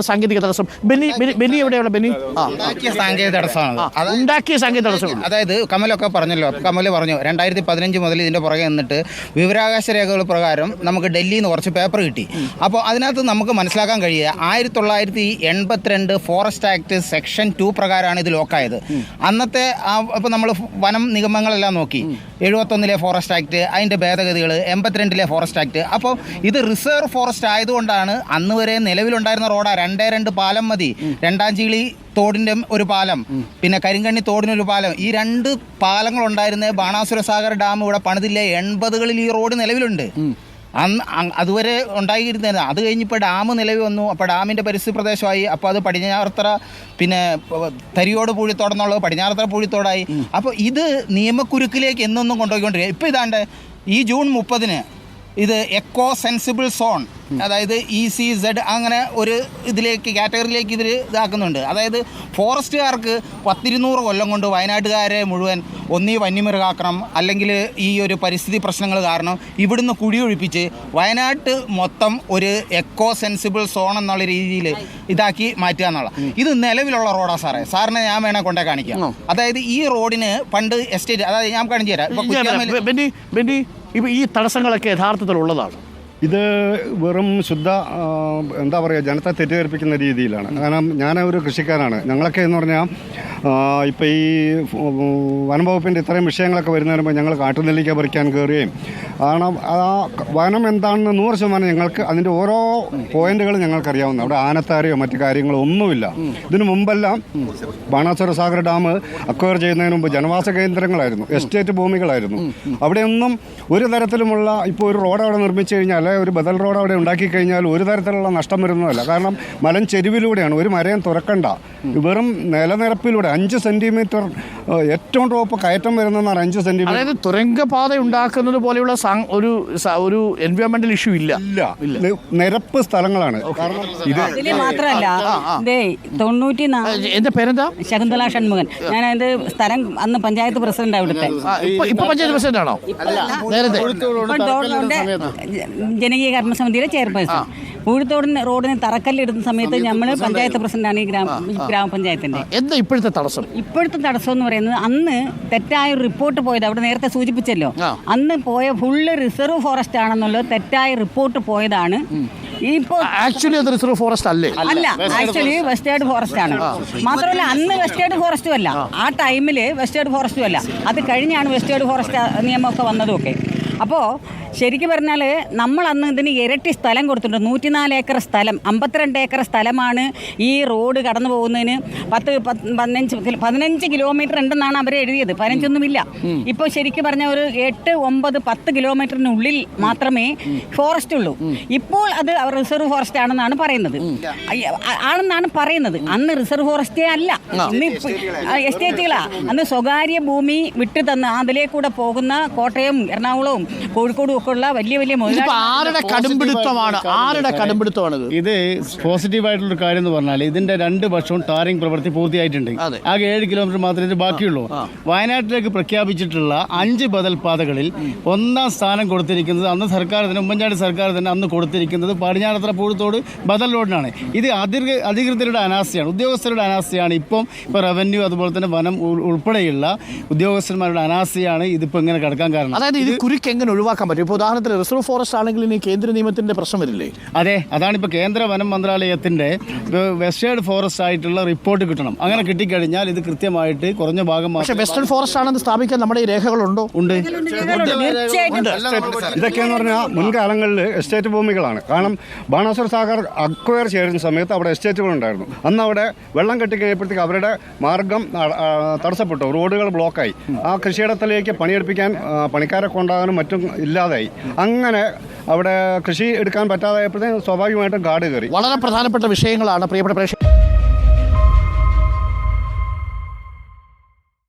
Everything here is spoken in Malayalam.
സാങ്കേതിക തടസ്സം. ബെന്നി എവിടെയുള്ള ബെന്നി? സാങ്കേതിക തടസ്സമാണ് ഉണ്ടാക്കിയ സാങ്കേതിക തടസ്സം. അതായത് കമലൊക്കെ പറഞ്ഞല്ലോ, കമൽ പറഞ്ഞു 2015 മുതൽ ഇതിൻ്റെ പുറകെ നിന്നിട്ട് വിവരാവകാശ രേഖകൾ പ്രകാരം നമുക്ക് ഡൽഹിയിൽ നിന്ന് കുറച്ച് പേപ്പർ കിട്ടി. അപ്പോൾ അതിനകത്ത് നമുക്ക് മനസ്സിലാക്കാൻ കഴിയുക 1982 ഫോറസ്റ്റ് ആക്ട് സെക്ഷൻ 2 പ്രകാരമാണ് ഇത് ലോക്കായത്. അന്നത്തെ ഇപ്പോൾ നമ്മൾ വനം നിഗമങ്ങളെല്ലാം നോക്കി, 71 ഫോറസ്റ്റ് ആക്ട്, അതിൻ്റെ ഭേദഗതികൾ, 82 ഫോറസ്റ്റ് ആക്ട്. അപ്പോൾ ഇത് റിസർവ് ഫോറസ്റ്റ് ആയതുകൊണ്ടാണ് അന്ന് വരെ നിലവിലുണ്ടായിരുന്ന റോഡാണ് 2 പാലം മതി. രണ്ടാഞ്ചിളി തോടിൻ്റെ ഒരു പാലം, പിന്നെ കരിങ്കണ്ണി തോടിനൊരു പാലം. ഈ 2 പാലങ്ങൾ ഉണ്ടായിരുന്ന ബാണാസുര സാഗർ ഡാം ഇവിടെ പണിതില്ല. 80കളിൽ ഈ റോഡ് നിലവിലുണ്ട്. അതുവരെ ഉണ്ടായിരുന്നത്. അത് കഴിഞ്ഞിപ്പോൾ ഡാം നിലവിൽ വന്നു. അപ്പോൾ ഡാമിൻ്റെ പരിസ്ഥിതി പ്രദേശമായി. അപ്പോൾ അത് പടിഞ്ഞാറത്തറ, പിന്നെ തരിയോട് പൂഴിത്തോടെന്നുള്ളത് പടിഞ്ഞാറത്തറ പൂഴിത്തോടായി. അപ്പോൾ ഇത് നിയമക്കുരുക്കിലേക്ക് എന്നൊന്നും കൊണ്ടുപോയിക്കൊണ്ടിരിക്കുക. ഇപ്പോൾ ഇതാണ്ട് ഈ ജൂൺ 30 ഇത് എക്കോ സെൻസിബിൾ സോൺ, അതായത് ECZ അങ്ങനെ ഒരു ഇതിലേക്ക് കാറ്റഗറിയിലേക്ക് ഇതിൽ ഇതാക്കുന്നുണ്ട്. അതായത് ഫോറസ്റ്റുകാർക്ക് 100-200 കൊല്ലം കൊണ്ട് വയനാട്ടുകാരെ മുഴുവൻ ഒന്നീ വന്യമൃഗാക്രമണം അല്ലെങ്കിൽ ഈ ഒരു പരിസ്ഥിതി പ്രശ്നങ്ങൾ കാരണം ഇവിടുന്ന് കുഴിയൊഴിപ്പിച്ച് വയനാട്ട് മൊത്തം ഒരു എക്കോ സെൻസിബിൾ സോൺ എന്നുള്ള രീതിയിൽ ഇതാക്കി മാറ്റുക എന്നുള്ള. ഇത് നിലവിലുള്ള റോഡാണ് സാറേ. സാറിനെ ഞാൻ വേണേൽ കൊണ്ടേ കാണിക്കാം. അതായത് ഈ റോഡിന് പണ്ട് എസ്റ്റേറ്റ്, അതായത് ഞാൻ കാണിച്ചു തരാം. ബെന്നി, ഇപ്പം ഈ തടസ്സങ്ങളൊക്കെ യഥാർത്ഥത്തിലുള്ളതാണ്. ഇത് വെറും ശുദ്ധ എന്താ പറയുക, ജനത്തെ തെറ്റിദ്ധരിപ്പിക്കുന്ന രീതിയിലാണ്. കാരണം ഞാൻ ഒരു കൃഷിക്കാരാണ്. ഞങ്ങളൊക്കെ എന്ന് പറഞ്ഞാൽ ഇപ്പോൾ ഈ വനം വകുപ്പിൻ്റെ ഇത്രയും വിഷയങ്ങളൊക്കെ വരുന്നതിന് മുമ്പ് ഞങ്ങൾ കാട്ടുനെല്ലിക്ക പറിക്കാൻ കയറുകയും, കാരണം ആ വനം എന്താണെന്ന് 100% ഞങ്ങൾക്ക് അതിൻ്റെ ഓരോ പോയിന്റുകളും ഞങ്ങൾക്കറിയാവുന്ന. അവിടെ ആനത്താരയോ മറ്റു കാര്യങ്ങളോ ഒന്നുമില്ല. ഇതിനു മുമ്പെല്ലാം ബാണാസുര സാഗർ ഡാം അക്വയർ ചെയ്യുന്നതിന് മുമ്പ് ജനവാസ കേന്ദ്രങ്ങളായിരുന്നു, എസ്റ്റേറ്റ് ഭൂമികളായിരുന്നു. അവിടെയൊന്നും ഒരു തരത്തിലുമുള്ള ഇപ്പോൾ ഒരു റോഡ് അവിടെ നിർമ്മിച്ചു കഴിഞ്ഞാൽ, ഒരു ബദൽ റോഡ് അവിടെ ഉണ്ടാക്കി കഴിഞ്ഞാൽ ഒരു തരത്തിലുള്ള നഷ്ടം വരുന്നതല്ല. കാരണം മലം ചെരുവിലൂടെയാണ്, ഒരു മരയും തുറക്കണ്ട, വെറും നിലനിരപ്പിലൂടെ 5 സെന്റിമീറ്റർ ഏറ്റവും ടോപ്പ് കയറ്റം വരുന്നതാണ് 5 സെന്റിമീറ്റർ. അതായത് തുരങ്കപാത ഉണ്ടാക്കുന്നത് പോലെയുള്ള ഒരു എൻവയോൺമെന്റൽ ഇഷ്യൂ ഇല്ല. നിരപ്പ് സ്ഥലങ്ങളാണ്. ഇതിൽ മാത്രമല്ല, എന്റെ പേരെന്താ? ശകുന്തള ഷൺമുഖൻ. ഞാൻ അതിന്റെ സ്ഥലം അന്ന് പഞ്ചായത്ത് പ്രസിഡന്റ് അവിടുത്തെ. ഇപ്പൊ പഞ്ചായത്ത് പ്രസിഡന്റ് ആണോ? നേരത്തെ ജനകീയ കർമ്മസമിതിയുടെ ചെയർപേഴ്സൺ. പൂഴിത്തോടിന് റോഡിന് തറക്കല്ലിടുന്ന സമയത്ത് നമ്മൾ പഞ്ചായത്ത് പ്രസിഡന്റാണ് ഈ ഗ്രാമപഞ്ചായത്തിന്റെ. എന്താ ഇപ്പോഴത്തെ തടസ്സം? ഇപ്പോഴത്തെ തടസ്സം എന്ന് പറയുന്നത്, അന്ന് തെറ്റായ ഒരു റിപ്പോർട്ട് പോയത്, അവിടെ നേരത്തെ സൂചിപ്പിച്ചല്ലോ, അന്ന് പോയ ഫുള്ള് റിസർവ് ഫോറസ്റ്റ് ആണെന്നുള്ളത് തെറ്റായ റിപ്പോർട്ട് പോയതാണ്. ആക്ച്വലി അത് റിസർവ് ഫോറസ്റ്റ് അല്ലേ? അല്ല, ആക്ച്വലി വെസ്റ്റേർഡ് ഫോറസ്റ്റ് ആണ്. മാത്രമല്ല അന്ന് വെസ്റ്റേർഡ് ഫോറസ്റ്റും അല്ല, ആ ടൈമില് വെസ്റ്റേർഡ് ഫോറസ്റ്റും അല്ല. അത് കഴിഞ്ഞാണ് വെസ്റ്റേർഡ് ഫോറസ്റ്റ് നിയമമൊക്കെ വന്നതുമൊക്കെ. അപ്പോൾ ശരിക്കും പറഞ്ഞാൽ നമ്മൾ അന്ന് ഇതിന് ഇരട്ടി സ്ഥലം കൊടുത്തിട്ടുണ്ട്. 104 ഏക്കർ സ്ഥലം, 52 ഏക്കർ സ്ഥലമാണ് ഈ റോഡ് കടന്നു പോകുന്നതിന്. 15 കിലോമീറ്റർ ഉണ്ടെന്നാണ് അവർ എഴുതിയത്. 15 ഇപ്പോൾ ശരിക്കും പറഞ്ഞാൽ ഒരു 8, 9, 10 കിലോമീറ്ററിനുള്ളിൽ മാത്രമേ ഫോറസ്റ്റ് ഉള്ളൂ. ഇപ്പോൾ അത് റിസർവ് ഫോറസ്റ്റ് ആണെന്നാണ് പറയുന്നത്. അന്ന് റിസർവ് ഫോറസ്റ്റേ അല്ല, എസ്റ്റേറ്റുകളാ. അന്ന് സ്വകാര്യ ഭൂമി വിട്ടു തന്ന് അതിലേക്കൂടെ പോകുന്ന കോട്ടയം, എറണാകുളവും കോഴിക്കോടും ഒക്കെ ഉള്ള വലിയ വലിയ ആരുടെ കടുംപിടുത്തമാണ് ഇത്? പോസിറ്റീവായിട്ടുള്ളൊരു കാര്യം എന്ന് പറഞ്ഞാൽ ഇതിന്റെ 2 വർഷവും ടാറിംഗ് പ്രവൃത്തി പൂർത്തിയായിട്ടുണ്ട്. ആകെ 7 കിലോമീറ്റർ മാത്രമേ ഇത് ബാക്കിയുള്ളൂ. വയനാട്ടിലേക്ക് പ്രഖ്യാപിച്ചിട്ടുള്ള 5 ബദൽ പാതകളിൽ 1ാം സ്ഥാനം കൊടുത്തിരിക്കുന്നത് അന്ന് സർക്കാർ തന്നെ, ഉമ്മൻചാണ്ടി സർക്കാർ തന്നെ അന്ന് കൊടുത്തിരിക്കുന്നത് പടിഞ്ഞാറത്തറ പൂഴിത്തോട് ബദൽ റോഡിനാണ്. ഇത് അധികൃതരുടെ അനാസ്ഥയാണ്, ഉദ്യോഗസ്ഥരുടെ അനാസ്ഥയാണ്. ഇപ്പോൾ റവന്യൂ അതുപോലെ തന്നെ വനം ഉൾപ്പെടെയുള്ള ഉദ്യോഗസ്ഥന്മാരുടെ അനാസ്ഥയാണ് ഇതിപ്പോൾ ഇങ്ങനെ കിടക്കാൻ കാരണം. അതായത് ഇത് കുരുക്ക് എങ്ങനെ ഒഴിവാക്കാൻ പറ്റും? ഇപ്പോൾ ഉദാഹരണത്തിന് റിസർവ് ഫോറസ്റ്റ് ആണെങ്കിൽ ഇനി കേന്ദ്ര നിയമത്തിന്റെ പ്രശ്നം വരില്ലേ? അതെ, അതാണിപ്പോൾ കേന്ദ്ര വനം മന്ത്രാലയത്തിന്റെ വെസ്റ്റേർഡ് ഫോറസ്റ്റ് ആയിട്ടുള്ള റിപ്പോർട്ട് കിട്ടണം. അങ്ങനെ കിട്ടിക്കഴിഞ്ഞാൽ ഇത് കൃത്യമായിട്ട് കുറഞ്ഞ ഭാഗം. പക്ഷേ വെസ്റ്റേൺ ഫോറസ്റ്റ് ആണെന്ന് സ്ഥാപിക്കാൻ നമ്മുടെ ഈ രേഖകളുണ്ടോ? ഉണ്ട്. ഇതൊക്കെയെന്ന് പറഞ്ഞാൽ മുൻകാലങ്ങളിൽ എസ്റ്റേറ്റ് ഭൂമികളാണ്. കാരണം ബാണാസുര സാഗർ അക്വയർ ചെയ്യുന്ന സമയത്ത് അവിടെ എസ്റ്റേറ്റുകൾ ഉണ്ടായിരുന്നു. അന്ന് അവിടെ വെള്ളം കെട്ടിക്കഴിഞ്ഞപ്പോഴത്തേക്ക് അവരുടെ മാർഗം തടസ്സപ്പെട്ടു, റോഡുകൾ ബ്ലോക്കായി. ആ കൃഷിയിടത്തിലേക്ക് പണിയെടുപ്പിക്കാൻ പണിക്കാരെ കൊണ്ടാകാനും മറ്റും ഇല്ലാതായി. അങ്ങനെ അവിടെ കൃഷി എടുക്കാൻ പറ്റാതായപ്പോഴത്തേക്കും സ്വാഭാവികമായിട്ടും കാട് കയറി. വളരെ പ്രധാനപ്പെട്ട വിഷയങ്ങളാണ് പ്രിയപ്പെട്ട പ്രേക്ഷകർ.